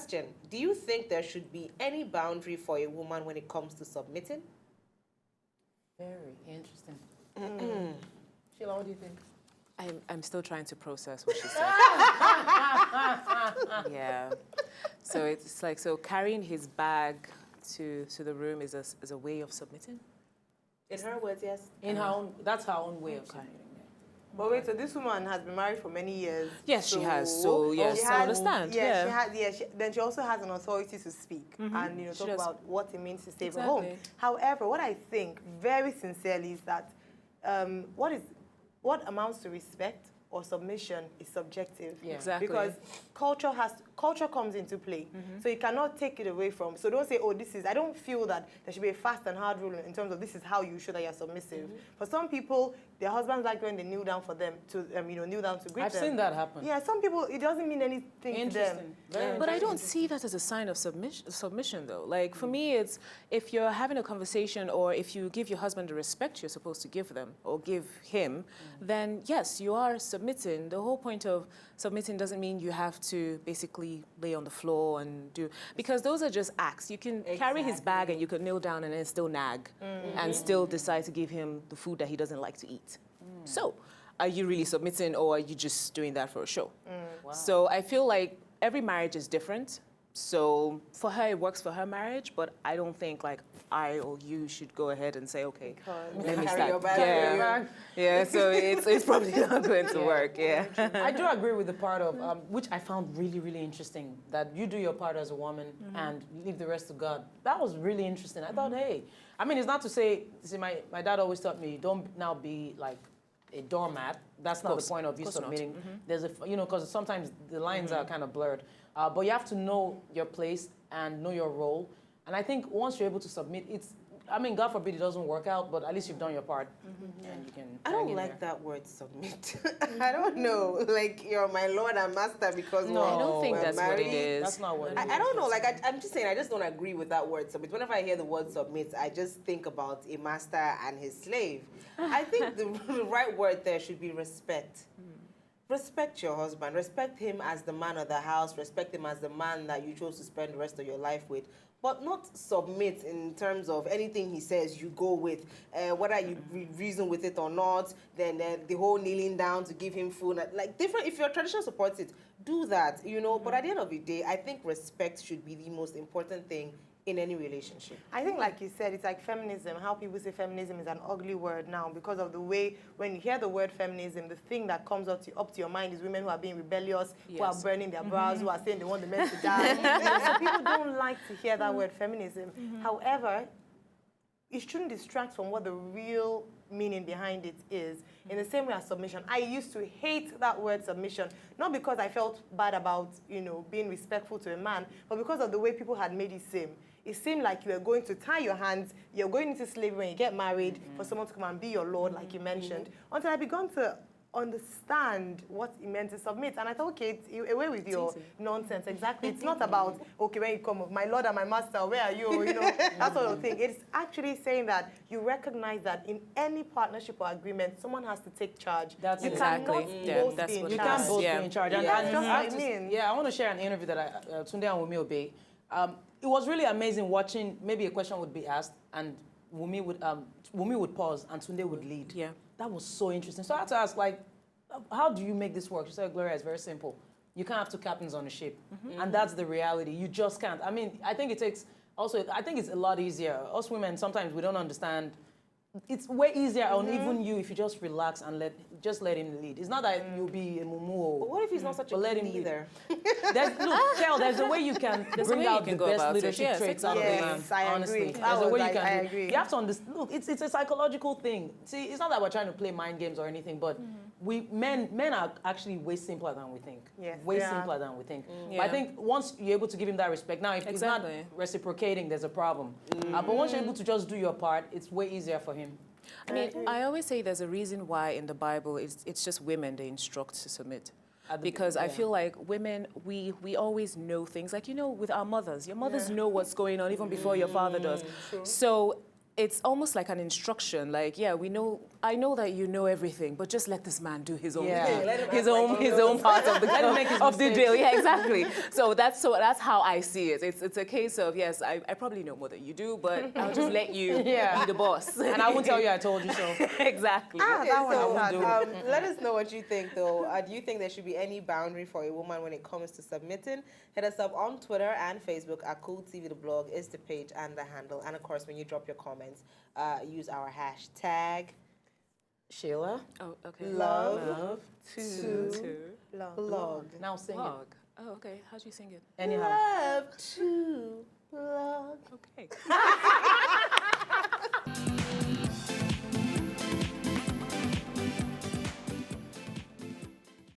question. Do you think there should be any boundary for a woman when it comes to submitting? Very interesting. Sheila, what do you think? I'm still trying to process what she said. Yeah. So it's like, so carrying his bag to the room is a way of submitting? In her words, yes. In her own, that's her own way of submitting. But wait, so this woman has been married for many years. Yes, she has. So yes, she I understand. Yeah, she has. Yeah, then she also has an authority to speak and She talk does. about what it means to stay at home. Exactly. However, what I think very sincerely is that what amounts to respect or submission is subjective. Yeah. Exactly. Because culture comes into play. So you cannot take it away from. So don't say, oh, this is, I don't feel that there should be a fast and hard rule in terms of this is how you show that you're submissive. For some people, their husbands like when they kneel down for them to, kneel down to greet I've them. seen that happen. Yeah, some people, it doesn't mean anything to them. Very But I don't see that as a sign of submission, though. Like, for me, it's if you're having a conversation or if you give your husband the respect you're supposed to give them or give him, then yes, you are submitting. The whole point of submitting doesn't mean you have to basically lay on the floor and do, because those are just acts. You can carry his bag and you can kneel down and then still nag and still decide to give him the food that he doesn't like to eat. So, are you really submitting or are you just doing that for a show? Wow. So I feel like every marriage is different. So for her, it works for her marriage, but I don't think like I or you should go ahead and say, okay, let me Carry your start. bag. Yeah, yeah. So it's probably not going to work. Yeah. I do agree with the part of, which I found really, really interesting, that you do your part as a woman and leave the rest to God. That was really interesting. I thought, hey, I mean, it's not to say, see, my dad always taught me, don't now be like a doormat. That's not the point of you submitting. There's a, because sometimes the lines are kind of blurred. But you have to know your place and know your role. And I think once you're able to submit, it's, I mean, God forbid it doesn't work out, but at least you've done your part. And you can I hang don't in like there. that word submit. I don't know. Like, you're my Lord and Master because No, I don't think we're that's what it married. is. That's not what it is. I don't know. Like, I'm just saying, I just don't agree with that word submit. Whenever I hear the word submit, I just think about a master and his slave. I think the right word there should be respect. Respect your husband. Respect him as the man of the house. Respect him as the man that you chose to spend the rest of your life with. But not submit in terms of anything he says you go with. Whether you reason with it or not, then the whole kneeling down to give him food. Like different, if your tradition supports it, do that, But at the end of the day, I think respect should be the most important thing in any relationship. I think, like you said, it's like feminism. How people say feminism is an ugly word now because of the way, when you hear the word feminism, the thing that comes up to your mind is women who are being rebellious, who are burning their brows, who are saying they want the men to die. So people don't like to hear that word feminism. However, it shouldn't distract from what the real meaning behind it is. In the same way as submission, I used to hate that word submission, not because I felt bad about, being respectful to a man, but because of the way people had made it seem. It seemed like you were going to tie your hands, you're going into slavery when you get married for someone to come and be your Lord, like you mentioned, until I began to understand what it meant to submit. And I thought, okay, away with your nonsense. Exactly. It's not about, okay, when you come, my Lord and my Master, where are you? That sort of thing. It's actually saying that you recognize that in any partnership or agreement, someone has to take charge. That's you exactly. cannot Yeah, both that's be in what You it charge. can't both Yeah. be in charge. Yeah, that's I what have I to- mean. Yeah, I want to share an interview that Tunde and Wumi Obey. It was really amazing watching. Maybe a question would be asked, and Wumi would pause, and Tunde would lead. Yeah. That was so interesting. So I had to ask, like, how do you make this work? She said, Gloria, it's very simple. You can't have two captains on a ship, and that's the reality. You just can't. I mean, I think it takes. Also, I think it's a lot easier. Us women sometimes we don't understand. It's way easier on even you if you just relax and let him lead. It's not that you'll be a mumu. But what if he's not such a let good him lead. leader? There's a way you can There's a bring way you out can the go best about it. leadership Yes, traits out of a exactly. man. Yes, I agree. Honestly, That there's a was way you like- can I do. agree. You have to understand. Look, it's a psychological thing. See, it's not that we're trying to play mind games or anything, but men are actually way simpler than we think. Yes, way they are. simpler than we think. But Yeah. I think once you're able to give him that respect, now if he's Exactly. not reciprocating, there's a problem. But once you're able to just do your part, it's way easier for him. I mean, I always say there's a reason why in the Bible it's just women they instruct to submit. Because I feel like women, we always know things. Like, with our mothers. Your mothers know what's going on even before your father does. So it's almost like an instruction. Like, yeah, I know that you know everything, but just let this man do his own Yeah. thing, Let him his act like own he his own knows. part of the Let him make his of the mistakes. deal. Yeah, exactly. So that's how I see it. It's a case of, yes, I probably know more than you do, but I'll just let you Yeah. be the boss. And I won't tell you I told you so. Exactly. Okay, that one I so won't do. let us know what you think, though. Do you think there should be any boundary for a woman when it comes to submitting? Hit us up on Twitter and Facebook at Cool TV. The blog is the page and the handle. And of course, when you drop your comments, use our hashtag Sheila, Oh, okay. love to blog. now sing blog. Oh, okay. How do you sing it? it. Anyhow. Love to blog. Okay.